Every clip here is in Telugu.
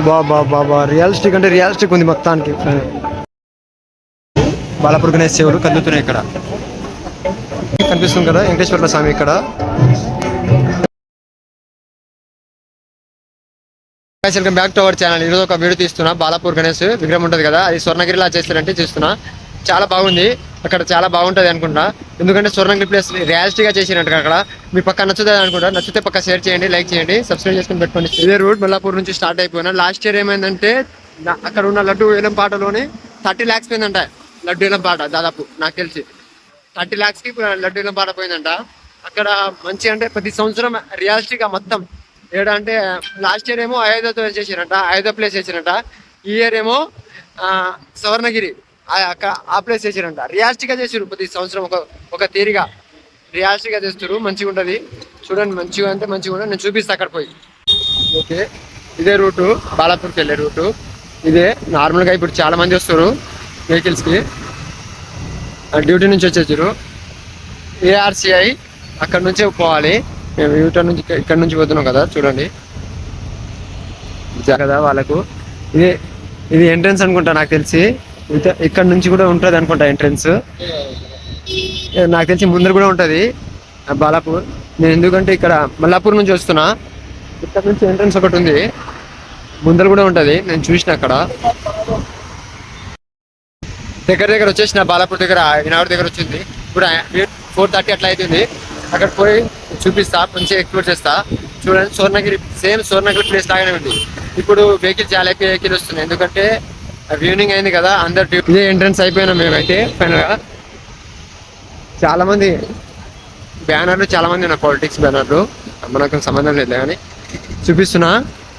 బాబా రియలిస్టిక్ అంటే రియలిస్టిక్ ఉంది మొత్తానికి. బాలాపూర్ గణేష్ సేవలు కదులుతున్నాయి ఇక్కడ. కనిపిస్తుంది కదా వెంకటేశ్వర స్వామి ఇక్కడ. Welcome back to our channel. ఈరోజు ఒక వీడియో తీస్తున్నా. బాలాపూర్ గణేష్ విగ్రహం ఉంటుంది కదా, అది స్వర్ణగిరిలా చేస్తారంటే చూస్తున్నా. చాలా బాగుంది అక్కడ, చాలా బాగుంటుంది అనుకుంటా. ఎందుకంటే స్వర్ణగిరి ప్లేస్ రియాలిస్టిక్గా చేసినట్టు అక్కడ. మీ పక్క నచ్చుతుంది అనుకుంటా. నచ్చితే పక్క షేర్ చేయండి, లైక్ చేయండి, సబ్స్క్రైబ్ చేసుకుని పెట్టుకోండి. ఇదే రూట్ మల్లాపూర్ నుంచి స్టార్ట్ అయిపోయినా. లాస్ట్ ఇయర్ ఏమైందంటే అక్కడ ఉన్న లడ్డు వేలం పాటలోని 30 lakhs పోయిందంట. లడ్డు వేలం పాట దాదాపు నాకు తెలిసి 30 lakhsకి లడ్డు వేలం పాట పోయిందంట అక్కడ. మంచి అంటే ప్రతి సంవత్సరం రియాలిస్టిక్గా మొత్తం ఏడా అంటే లాస్ట్ ఇయర్ ఏమో అయోధ్యతో చేసిరంట, అయోధ్య ప్లేస్ చేసిరంట. ఈ ఇయర్ ఏమో స్వర్ణగిరి ఆ ప్లేస్ చేసిరంట. రియాలిస్టిక్గా చేసారు ప్రతి సంవత్సరం ఒక తీరిగా రియాలిస్టిక్గా చేస్తారు. మంచిగా ఉంటుంది చూడండి. మంచిగా అంటే మంచిగా ఉంటుంది. నేను చూపిస్తాను అక్కడ పోయి. ఓకే, ఇదే రూటు బాలాపూర్కి వెళ్ళే రూటు ఇదే. నార్మల్గా ఇప్పుడు చాలా మంది వస్తారు వెహికల్స్కి. డ్యూటీ నుంచి వచ్చేసారు. ఏఆర్సిఐ అక్కడ నుంచే పోవాలి. మేము యూటర్ నుంచి ఇక్కడ నుంచి పోతున్నాం కదా, చూడండి కదా వాళ్ళకు. ఇది ఎంట్రన్స్ అనుకుంటా నాకు తెలిసి. ఇక్కడ నుంచి కూడా ఉంటుంది అనుకుంటా ఎంట్రన్స్. నాకు తెలిసి ముందర కూడా ఉంటుంది బాలాపూర్. నేను ఎందుకంటే ఇక్కడ మల్లాపూర్ నుంచి వస్తున్నా. ఇక్కడ నుంచి ఎంట్రన్స్ ఒకటి ఉంది, ముందర కూడా ఉంటుంది. నేను చూసిన అక్కడ దగ్గర వచ్చేసిన. బాలాపూర్ దగ్గర వినాయకుడి దగ్గర వచ్చింది. ఇప్పుడు 4:30 అట్లా అవుతుంది. అక్కడ పోయి చూపిస్తా, మంచిగా ఎక్స్ప్లోర్ చేస్తా. చూడండి స్వర్ణగిరి సేమ్ స్వర్ణగిరి ప్లేస్ లాగానే ఉంది. ఇప్పుడు వెహికల్ చాలా ఎక్కువ వెహికల్ వస్తున్నాయి, ఎందుకంటే ఈవినింగ్ అయింది కదా. అందరు ఇదే ఎంట్రన్స్ అయిపోయినాం మేమైతే ఫైనల్ గా. చాలా మంది బ్యానర్లు, చాలా మంది ఉన్నారు పాలిటిక్స్ బ్యానర్లు, మనకు సంబంధం లేదు కానీ చూపిస్తున్నా.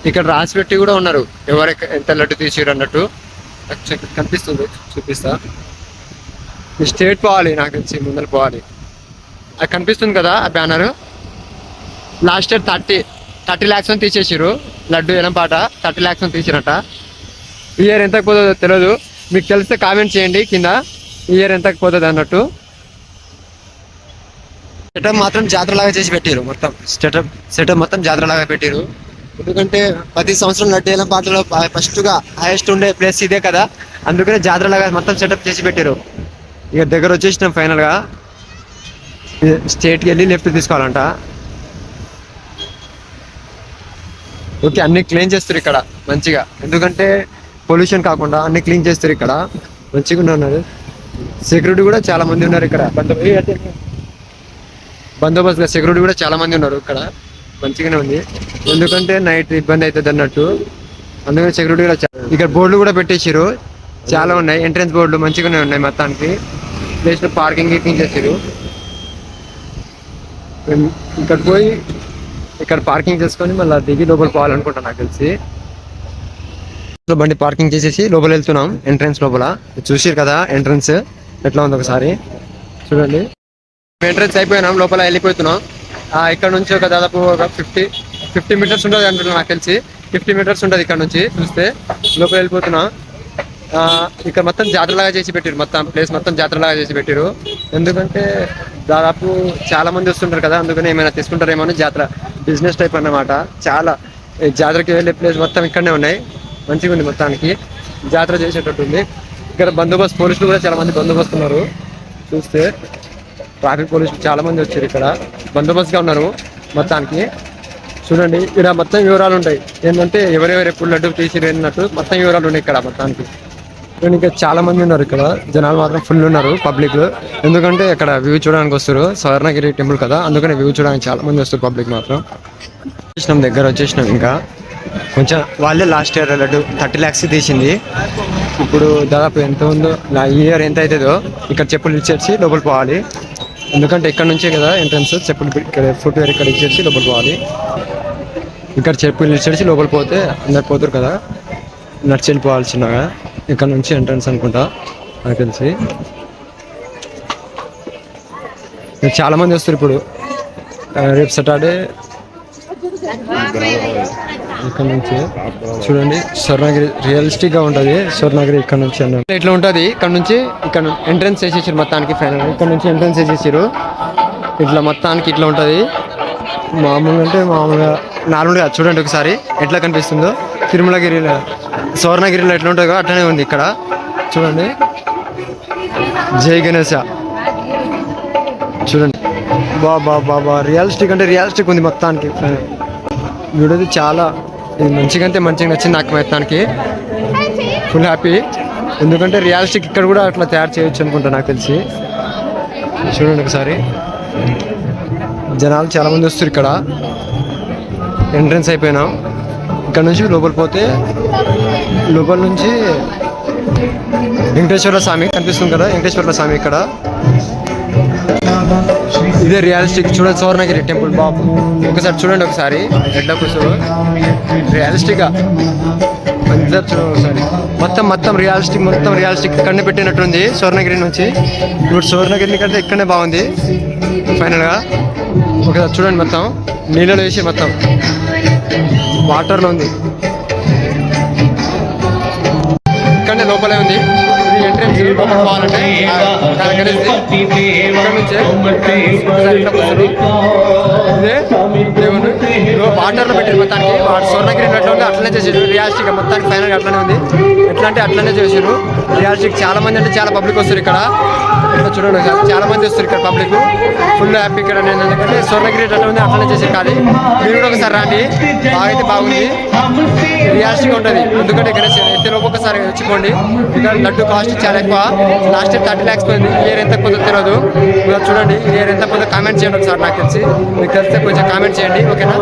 ఇక్కడ రాసి పెట్టి కూడా ఉన్నారు ఎవరు ఎంత లడ్డు తీసిరు అన్నట్టు కనిపిస్తుంది. చూపిస్తా. స్టేట్ పోవాలి నాకు తెలిసి, ముందర పోవాలి. అది కనిపిస్తుంది కదా ఆ బ్యానర్. లాస్ట్ ఇయర్ 30 lakhs అని తీసేసారు లడ్డు ఏలం పాట. 30 lakhs అని తీసిరట. ఈ ఇయర్ ఎంతకు పోతుందో తెలియదు. మీకు తెలిస్తే కామెంట్ చేయండి కింద, ఈ ఇయర్ ఎంతకు పోతుంది అన్నట్టు. సెటప్ మాత్రం జాతరలాగా చేసి పెట్టారు. మొత్తం సెటప్ మొత్తం జాతరలాగా పెట్టారు. ఎందుకంటే ప్రతి సంవత్సరం లడ్డు ఏలం పాటలో ఫస్ట్గా హైయెస్ట్ ఉండే ప్లేస్ ఇదే కదా, అందుకనే జాతరలాగా మొత్తం సెటప్ చేసి పెట్టారు. ఇక దగ్గర వచ్చేసినాం ఫైనల్గా. స్ట్రేట్కి వెళ్ళి లెఫ్ట్ తీసుకోవాలంట. ఓకే, అన్ని క్లీన్ చేస్తారు ఇక్కడ మంచిగా, ఎందుకంటే పొల్యూషన్ కాకుండా అన్ని క్లీన్ చేస్తారు ఇక్కడ. మంచిగా ఉన్నారు. సెక్యూరిటీ కూడా చాలా మంది ఉన్నారు ఇక్కడ. బందోబస్తుగా సెక్యూరిటీ కూడా చాలా మంది ఉన్నారు ఇక్కడ. మంచిగానే ఉంది, ఎందుకంటే నైట్ ఇబ్బంది అవుతుంది అన్నట్టు. అందుకని సెక్యూరిటీ కూడా ఇక్కడ బోర్డులు కూడా పెట్టేసారు, చాలా ఉన్నాయి. ఎంట్రన్స్ బోర్డులు మంచిగానే ఉన్నాయి మొత్తానికి. ప్లేస్ పార్కింగ్ చేసారు. ఇక్కడ పోయి ఇక్కడ పార్కింగ్ చేసుకొని మళ్ళీ దిగి లోపల పోవాలనుకుంటా నాకు తెలిసి. బండి పార్కింగ్ చేసేసి లోపల వెళ్తున్నాం. ఎంట్రన్స్ లోపల చూసారు కదా ఎంట్రన్స్ ఎట్లా ఉంది ఒకసారి చూడండి. ఎంట్రన్స్ అయిపోయినాం, లోపల వెళ్ళిపోతున్నాం. ఇక్కడ నుంచి ఒక దాదాపు ఒక 50 meters ఉంటుంది అంటున్నాను నాకు తెలిసి. 50 meters ఉంటుంది ఇక్కడ నుంచి చూస్తే. లోపల వెళ్ళిపోతున్నాం. ఇక్కడ మొత్తం జాతరలాగా చేసి పెట్టారు. మొత్తం ప్లేస్ మొత్తం జాతరలాగా చేసి పెట్టారు. ఎందుకంటే దాదాపు చాలా మంది వస్తుంటారు కదా, అందుకని ఏమైనా తీసుకుంటారేమో అని. జాతర బిజినెస్ టైప్ అన్నమాట. చాలా జాతరకి వెళ్ళే ప్లేస్ మొత్తం ఇక్కడనే ఉన్నాయి. మంచిగా ఉంది మొత్తానికి, జాతర చేసేటట్టు ఉంది. ఇక్కడ బందోబస్తు పోలీసులు కూడా చాలా మంది బందోబస్తు ఉన్నారు. చూస్తే ట్రాఫిక్ పోలీసులు చాలా మంది వచ్చారు ఇక్కడ, బందోబస్తుగా ఉన్నారు మొత్తానికి. చూడండి ఇక్కడ మొత్తం వివరాలు ఉంటాయి. ఏంటంటే ఎవరెవరు ఎప్పుడు లడ్డు తీసిరు అన్నట్టు మొత్తం వివరాలు ఉన్నాయి ఇక్కడ మొత్తానికి. ఇంకా చాలా మంది ఉన్నారు ఇక్కడ. జనాలు మాత్రం ఫుల్ ఉన్నారు పబ్లిక్. ఎందుకంటే ఇక్కడ వ్యూ చూడడానికి వస్తారు. స్వర్ణగిరి టెంపుల్ కదా, అందుకని వ్యూ చూడడానికి చాలా మంది వస్తారు పబ్లిక్ మాత్రం. వచ్చేసినాం, దగ్గర వచ్చేసినాం. ఇంకా కొంచెం వాళ్ళే లాస్ట్ ఇయర్ లడ్డు 30 lakhs తీసింది. ఇప్పుడు దాదాపు ఎంత ఉందో, ఈ ఇయర్ ఎంత అవుతుందో. ఇక్కడ చెప్పులు ఇచ్చేసి లోపల పోవాలి, ఎందుకంటే ఇక్కడ నుంచే కదా ఎంట్రన్స్. చెప్పులు ఇక్కడ ఫుట్వేర్ ఇక్కడ ఇచ్చేసి లోపల పోవాలి. ఇక్కడ చెప్పులు ఇచ్చేసి లోపల పోతే అందరు పోతారు కదా, నడిచి వెళ్ళిపోవాల్సినగా. ఇక్కడ నుంచి ఎంట్రన్స్ అనుకుంటా నాకు తెలిసి. చాలా మంది వస్తారు ఇప్పుడు. రేపు సాటర్డే. ఇక్కడ నుంచి చూడండి స్వర్ణగిరి రియలిస్టిక్ గా ఉంటుంది. స్వర్ణగిరి ఇక్కడ నుంచి ఇట్లా ఉంటుంది. ఇక్కడ నుంచి ఇక్కడ ఎంట్రన్స్ వేసేసారు మొత్తానికి ఫైనల్. ఇక్కడ నుంచి ఎంట్రన్స్ వేసేసారు. ఇట్లా మొత్తానికి ఇట్లా ఉంటుంది. మామూలుగా అంటే మామూలుగా నార్మల్గా చూడండి ఒకసారి ఎట్లా కనిపిస్తుందో. తిరుమలగిరిలో స్వర్ణగిరిలో ఎట్లా ఉంటుందో అట్లనే ఉంది ఇక్కడ చూడండి. జై గణేశ చూడండి. బాబా బాబా రియలిస్టిక్ అంటే రియలిస్టిక్ ఉంది మొత్తానికి. వీడియోది చాలా ఇది మంచిగా అంటే మంచిగా నచ్చింది నాకు మొత్తానికి. ఫుల్ హ్యాపీ, ఎందుకంటే రియలిస్టిక్ ఇక్కడ కూడా అట్లా తయారు చేయొచ్చు అనుకుంటా నాకు తెలిసి. చూడండి ఒకసారి, జనాలు చాలా మంది వస్తారు ఇక్కడ. ఎంట్రన్స్ అయిపోయినాం, ఇక్కడ నుంచి లోపల పోతే లోపల నుంచి వెంకటేశ్వర స్వామి కనిపిస్తుంది కదా, వెంకటేశ్వర స్వామి ఇక్కడ. ఇదే రియలిస్టిక్ చూడండి, స్వర్ణగిరి టెంపుల్ బాబు ఒకసారి చూడండి. ఒకసారి ఎట్లా కూర్చో రియలిస్టిక్గా అందరు చూడండి ఒకసారి. మొత్తం రియలిస్టిక్ ఇక్కడనే పెట్టినట్టుంది స్వర్ణగిరి నుంచి. ఇప్పుడు స్వర్ణగిరిని కంటే ఇక్కడనే బాగుంది ఫైనల్గా. ఒకసారి చూడండి, మొత్తం నీళ్ళలో వేసి మొత్తం వాటర్లో ఉంది. ఇక్కడనే లోపలే ఉంది ఇది ఎంట్రెన్స్. లోపల పోవాలంటే ఇదే దేవుడు వాటర్లో పెట్టిన మొత్తానికి. స్వర్ణగిరి ఎట్లా ఉంది అట్లనే చేసారు రియాలిస్టిక్ మొత్తానికి. ఫైనల్గా అట్లనే ఉంది, ఎట్లా అంటే అట్లనే చేసారు రియాలిస్టిక్. చాలా మంది అంటే చాలా పబ్లిక్ వస్తారు ఇక్కడ. ఇట్లా చూడండి, చాలా మంది వస్తారు ఇక్కడ పబ్లిక్. ఫుల్ హ్యాపీ ఇక్కడ. నేను ఎందుకంటే స్వర్ణగిరి ఎట్లా ఉంది అట్లనే చేసారు. కానీ మీరు కూడా ఒకసారి రండి, బాగైతే బాగుంది, రియాలిస్టిక్ ఉంటుంది. ఎందుకంటే గణేష్ ఎత్తే ఒకసారి వచ్చిపోండి. ఇక్కడ లడ్డు కాస్ట్ చాలా ఎక్కువ, లాస్ట్ ఇయర్ 30 lakhs పోయింది. ఈ ఇయర్ ఎంత పోతుందో తెలియదు. చూడండి ఈ ఇయర్ ఎంత పోతుందో కామెంట్ చేయండి ఒకసారి. నాకు తెలిసి మీకు తెలిస్తే కొంచెం కామెంట్ చేయండి, ఓకేనా.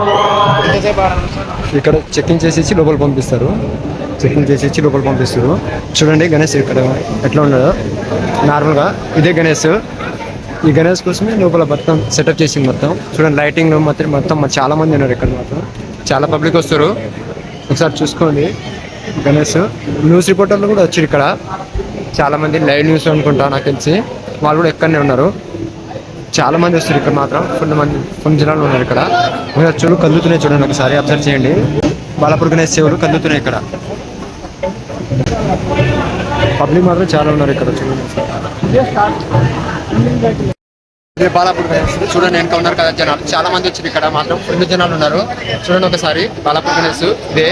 ఇక్కడ చెక్కింగ్ చేసేసి లోపల పంపిస్తారు. చూడండి గణేష్ ఇక్కడ ఎట్లా ఉండదో నార్మల్గా. ఇదే గణేష్. ఈ గణేష్ కోసమే లోపల మొత్తం సెటప్ చేసింది మొత్తం. చూడండి లైటింగ్ మొత్తం చాలా మంది ఉన్నారు ఇక్కడ. మాత్రం చాలా పబ్లిక్ వస్తారు, ఒకసారి చూసుకోండి. గణేష్ న్యూస్ రిపోర్టర్లు కూడా వచ్చారు ఇక్కడ చాలా మంది. లైవ్ న్యూస్ అనుకుంటా నాకు తెలిసి, వాళ్ళు కూడా ఎక్కడనే ఉన్నారు. చాలా మంది వస్తారు ఇక్కడ మాత్రం. ఫుల్ జనాలు ఉన్నారు ఇక్కడ. చెవులు కదులుతున్నాయి చూడండి, ఒకసారి అబ్జర్వ్ చేయండి. బాలాపూర్ గణేష్ చెవులు కదులుతున్నాయి ఇక్కడ. పబ్లిక్ మాత్రం చాలా ఉన్నారు ఇక్కడ చూడండి. ఇదే బాలాపూర్ గణేష్ చూడండి, వెనక ఉన్నారు కదా జనాలు. చాలా మంది వచ్చారు ఇక్కడ మాత్రం, ఫుల్ జనాలు ఉన్నారు చూడండి ఒకసారి. బాలాపూర్ గణేష్ ఇదే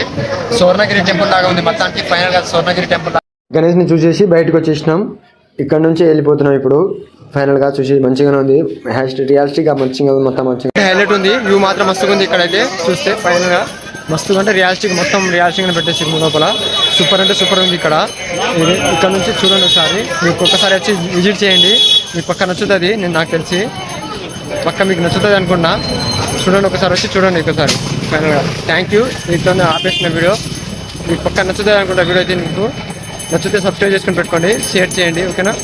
స్వర్ణగిరి టెంపుల్ లాగా ఉంది మొత్తానికి. ఫైనల్ గా స్వర్ణగిరి టెంపుల్ గణేష్ ని చూసేసి బయటకు వచ్చేసినాం. ఇక్కడ నుంచి వెళ్ళిపోతున్నాం ఇప్పుడు. ఫైనల్ గా చూసి మంచిగానే ఉంది, రియాలిస్టిక్ గా మంచిగా మొత్తం మంచిగా హైలైట్ ఉంది. వ్యూ మాత్రం మస్తుగా ఉంది ఇక్కడ అయితే చూస్తే. ఫైనల్ గా మస్తుగా అంటే రియాలిస్టిక్ మొత్తం రియాలిస్టిక్ పెట్టేసి లోపల. సూపర్ అంటే సూపర్ ఉంది ఇక్కడ. ఇక్కడ నుంచి చూడండి ఒకసారి, మీకు ఒక్కసారి వచ్చి విజిట్ చేయండి. మీకు పక్క నచ్చుతుంది, నాకు తెలిసి పక్క మీకు నచ్చుతుంది అనుకున్నా. చూడండి ఒకసారి వచ్చి చూడండి ఒకసారి. ఫైనల్గా థ్యాంక్ యూ. మీతో ఆపేసిన వీడియో మీకు పక్క నచ్చుతుంది అనుకుంటా. వీడియో అయితే మీకు నచ్చితే సబ్స్క్రైబ్ చేసుకొని పెట్టుకోండి, షేర్ చేయండి, ఓకేనా.